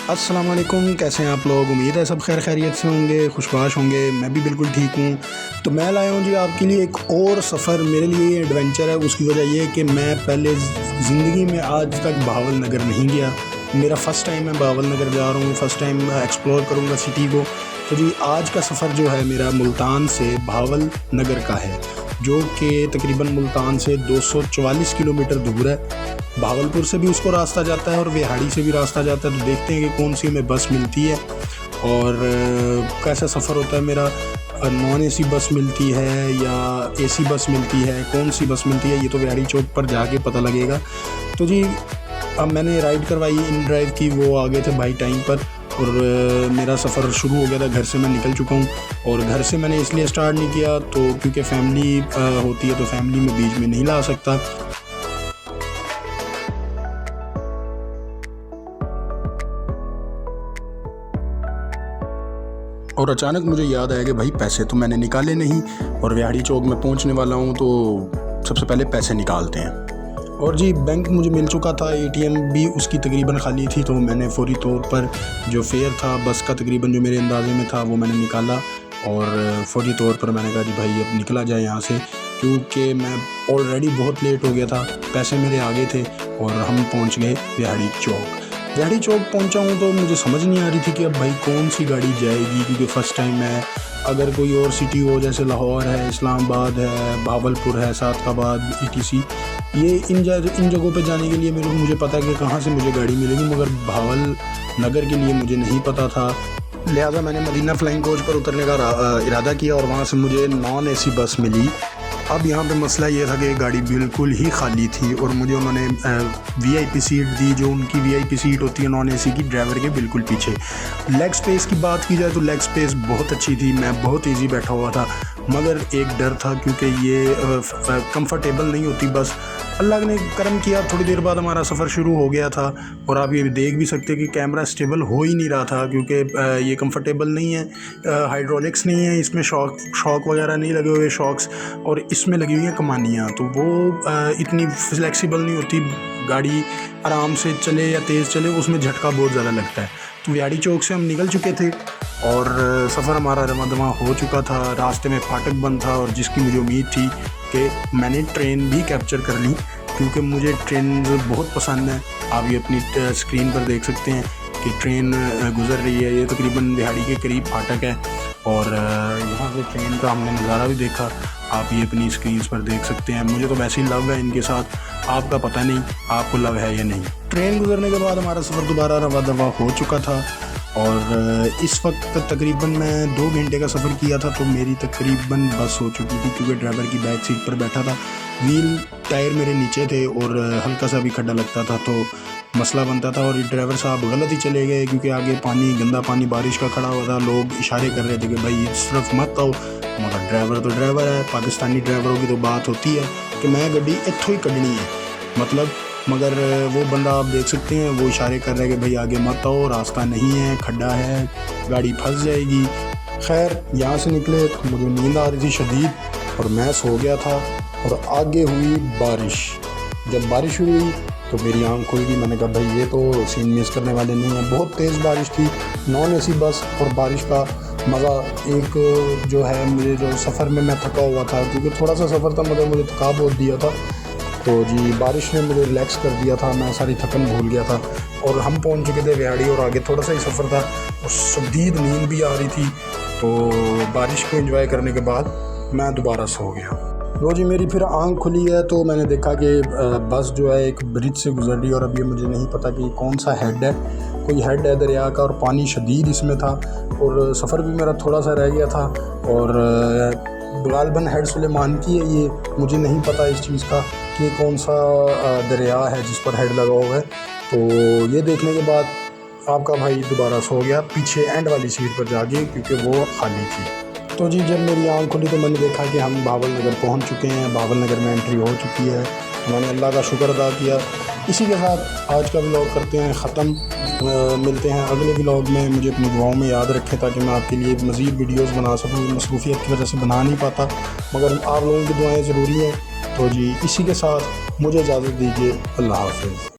अस्सलाम वालेकुम, कैसे हैं आप लोग। उम्मीद है सब खैर खैरियत से होंगे, खुशबाश होंगे। मैं भी बिल्कुल ठीक हूँ। तो मैं लाया हूँ जी आपके लिए एक और सफ़र। मेरे लिए एडवेंचर है। उसकी वजह यह है कि मैं पहले ज़िंदगी में आज तक बहावल नगर नहीं गया। मेरा फ़र्स्ट टाइम मैं बहावल नगर जा रहा हूँ, फ़र्स्ट टाइम एक्सप्लोर करूँगा सिटी को। तो जी आज का सफ़र जो है मेरा मुल्तान से बहावल नगर का है, जो कि तकरीबन मुल्तान से 244 किलोमीटर दूर है। भावलपुर से भी उसको रास्ता जाता है और विहाड़ी से भी रास्ता जाता है। तो देखते हैं कि कौन सी हमें बस मिलती है और कैसा सफ़र होता है मेरा। नॉन एसी बस मिलती है या एसी बस मिलती है, कौन सी बस मिलती है ये तो विहाड़ी चौक पर जाके पता लगेगा। तो जी अब मैंने राइड करवाई, इन ड्राइव की। वो आ गए थे भाई टाइम पर और मेरा सफ़र शुरू हो गया था। घर से मैं निकल चुका हूँ और घर से मैंने इसलिए स्टार्ट नहीं किया तो क्योंकि फ़ैमिली होती है तो फ़ैमिली में बीच में नहीं ला सकता। और अचानक मुझे याद आया कि भाई पैसे तो मैंने निकाले नहीं और विहाड़ी चौक में पहुंचने वाला हूं, तो सबसे पहले पैसे निकालते हैं। और जी बैंक मुझे मिल चुका था, एटीएम भी उसकी तकरीबन खाली थी। तो मैंने फौरी तौर पर जो फेयर था बस का तकरीबन जो मेरे अंदाजे में था वो मैंने निकाला और फौरी तौर पर मैंने कहा जी भाई अब निकला जाए यहाँ से, क्योंकि मैं ऑलरेडी बहुत लेट हो गया था। पैसे मेरे आगे थे और हम पहुँच गए विहाड़ी चौक। विहाड़ी चौक पहुंचा हूँ तो मुझे समझ नहीं आ रही थी कि अब भाई कौन सी गाड़ी जाएगी, क्योंकि फ़र्स्ट टाइम है। अगर कोई और सिटी हो जैसे लाहौर है, इस्लामाबाद है, भावलपुर है, सादकाबाद, ETC, ये इन जगहों पे जाने के लिए मुझे पता है कि कहाँ से मुझे गाड़ी मिलेगी, मगर भावल नगर के लिए मुझे नहीं पता था। लिहाजा मैंने मदीना फ्लाइंग कोच पर उतरने का इरादा किया और वहाँ से मुझे नॉन एसी बस मिली। अब यहाँ पे मसला ये था कि गाड़ी बिल्कुल ही खाली थी और मुझे उन्होंने VIP सीट दी, जो उनकी VIP सीट होती है नॉन एसी की, ड्राइवर के बिल्कुल पीछे। लेग स्पेस की बात की जाए तो लेग स्पेस बहुत अच्छी थी, मैं बहुत इजी बैठा हुआ था। मगर एक डर था क्योंकि ये कंफर्टेबल नहीं होती बस। अल्लाह ने करम किया, थोड़ी देर बाद हमारा सफ़र शुरू हो गया था और आप ये देख भी सकते हैं कि कैमरा स्टेबल हो ही नहीं रहा था, क्योंकि ये कंफर्टेबल नहीं है। हाइड्रोलिक्स नहीं है इसमें, शॉक वगैरह नहीं लगे हुए शॉक्स, और इसमें लगी हुई हैं कमानियाँ, तो वो इतनी फ्लेक्सिबल नहीं होती। गाड़ी आराम से चले या तेज़ चले उसमें झटका बहुत ज़्यादा लगता है। तो विहाड़ी चौक से हम निकल चुके थे और सफ़र हमारा रवादमा हो चुका था। रास्ते में फाटक बंद था और जिसकी मुझे उम्मीद थी कि मैंने ट्रेन भी कैप्चर कर ली, क्योंकि मुझे ट्रेन बहुत पसंद है। आप ये अपनी स्क्रीन पर देख सकते हैं कि ट्रेन गुज़र रही है। ये तकरीबन विहाड़ी के करीब फाटक है और यहाँ से ट्रेन का हमने नज़ारा भी देखा। आप ये अपनी स्क्रीन पर देख सकते हैं। मुझे तो वैसे ही लव है इनके साथ, आपका पता नहीं आपको लव है या नहीं। ट्रेन गुजरने के बाद हमारा सफ़र दोबारा रवा दवा हो चुका था और इस वक्त तकरीबन मैं 2 घंटे का सफ़र किया था। तो मेरी तकरीबन बस हो चुकी थी, क्योंकि ड्राइवर की बैक सीट पर बैठा था। व्हील टायर मेरे नीचे थे और हल्का सा भी खड्डा लगता था तो मसला बनता था। और ड्राइवर साहब गलत ही चले गए, क्योंकि आगे पानी, गंदा पानी बारिश का खड़ा हुआ था। लोग इशारे कर रहे थे कि भाई इस तरफ मत आओ, मगर ड्राइवर तो ड्राइवर है। पाकिस्तानी ड्राइवरों की तो बात होती है कि मैं गड्डी इत्थों ही कढ़नी है मतलब, मगर वो बंदा आप देख सकते हैं वो इशारे कर रहे हैं कि भाई आगे मत आओ, रास्ता नहीं है, खड्डा है, गाड़ी फंस जाएगी। खैर यहाँ से निकले तो मुझे नींद आ रही थी शदीद और मैं सो गया था और आगे हुई बारिश। जब बारिश हुई तो मेरी आँख खुल गई। मैंने कहा भाई ये तो सीन मिस करने वाले नहीं हैं। बहुत तेज़ बारिश थी, नॉन एसी बस और बारिश का मज़ा एक जो है। मुझे जो सफ़र में मैं थका हुआ था, क्योंकि थोड़ा सा सफ़र था मगर मुझे थका बहुत दिया था। तो जी बारिश ने मुझे रिलैक्स कर दिया था, मैं सारी थकन भूल गया था। और हम पहुंच चुके थे विहाड़ी और आगे थोड़ा सा ही सफ़र था और शदीद नींद भी आ रही थी। तो बारिश को एंजॉय करने के बाद मैं दोबारा सो गया। वो जी मेरी फिर आँख खुली है तो मैंने देखा कि बस जो है एक ब्रिज से गुजर रही है और अब ये मुझे नहीं पता कि कौन सा हेड है। कोई हेड है दरिया का और पानी शदीद इसमें था और सफ़र भी मेरा थोड़ा सा रह गया था। और गालबन हेड सुलेमान की है ये, मुझे नहीं पता इस चीज़ का कि कौन सा दरिया है जिस पर हेड लगा हुआ है। तो ये देखने के बाद आपका भाई दोबारा सो गया पीछे एंड वाली सीट पर जाके, क्योंकि वो खाली थी। तो जी जब मेरी आँख खुली तो मैंने देखा कि हम बहावल नगर पहुँच चुके हैं, बहावल नगर में एंट्री हो चुकी है। मैंने अल्लाह का शुक्र अदा किया। इसी के साथ आज का व्लॉग करते हैं ख़त्म। मिलते हैं अगले व्लॉग में। मुझे अपनी दुआओं में याद रखें ताकि मैं आपके लिए मज़ीद वीडियोस बना सकूँ। मसरूफियत की वजह से बना नहीं पाता, मगर आप लोगों की दुआएं ज़रूरी हैं। तो जी इसी के साथ मुझे इजाज़त दीजिए। अल्लाह हाफ़िज़।